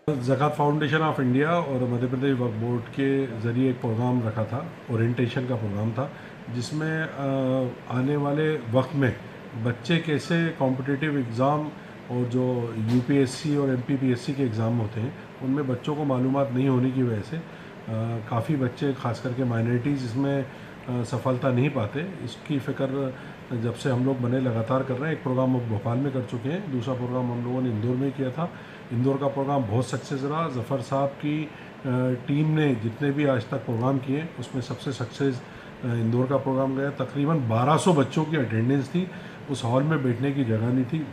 ज़कात foundation of India और मध्य प्रदेश वक्फ board के ज़रिए एक प्रोग्राम रखा था, ओरिएंटेशन का प्रोग्राम था, जिसमें आने वाले वक्त में बच्चे कैसे कॉम्पिटिटिव एग्ज़ाम और जो यूपीएससी और एमपीपीएससी के एग्ज़ाम होते हैं उनमें बच्चों को मालूमात नहीं होने की वजह से काफ़ी बच्चे खास करके माइनॉरिटीज़ इसमें सफलता नहीं पाते। इसकी फ़िक्र जब से हम लोग बने लगातार कर रहे हैं। एक प्रोग्राम अब भोपाल में कर चुके हैं, दूसरा प्रोग्राम हम लोगों ने इंदौर में किया था। इंदौर का प्रोग्राम बहुत सक्सेस रहा। ज़फ़र साहब की टीम ने जितने भी आज तक प्रोग्राम किए उसमें सबसे सक्सेस इंदौर का प्रोग्राम गया। तकरीबन 1200 बच्चों की अटेंडेंस थी। उस हॉल में बैठने की जगह नहीं थी।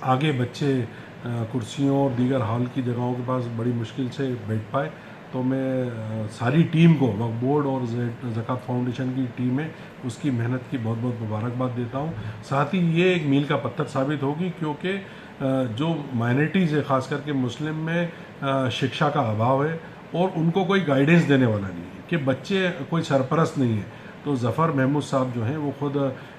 आगे बच्चे कुर्सियों और दीगर हॉल की जगहों के पास बड़ी मुश्किल से बैठ पाए। तो मैं सारी टीम को, वक्फ बोर्ड और ज़कात फाउंडेशन की टीम है, उसकी मेहनत की बहुत बहुत मुबारकबाद देता हूँ। साथ ही ये एक मील का पत्थर साबित होगी क्योंकि जो माइनॉरिटीज़ है ख़ास करके मुस्लिम में शिक्षा का अभाव है और उनको कोई गाइडेंस देने वाला नहीं है कि बच्चे कोई सरपरस्त नहीं है। तो ज़फ़र महमूद साहब जो हैं वो ख़ुद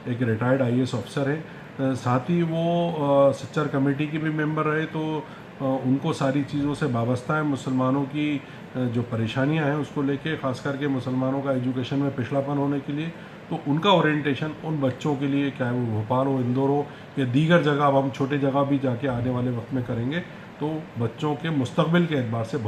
एक रिटायर्ड आईएएस अफसर है, साथ ही वो सच्चर कमेटी की भी मेंबर रहे। तो उनको सारी चीज़ों से वाबस्ता है। मुसलमानों की जो परेशानियां हैं उसको लेके, ख़ास करके मुसलमानों का एजुकेशन में पिछड़ापन होने के लिए, तो उनका ओरिएंटेशन उन बच्चों के लिए, चाहे वो भोपाल हो, इंदौर हो या दीगर जगह, अब हम छोटे जगह भी जाके आने वाले वक्त में करेंगे, तो बच्चों के मुस्तकबिल के एतबार से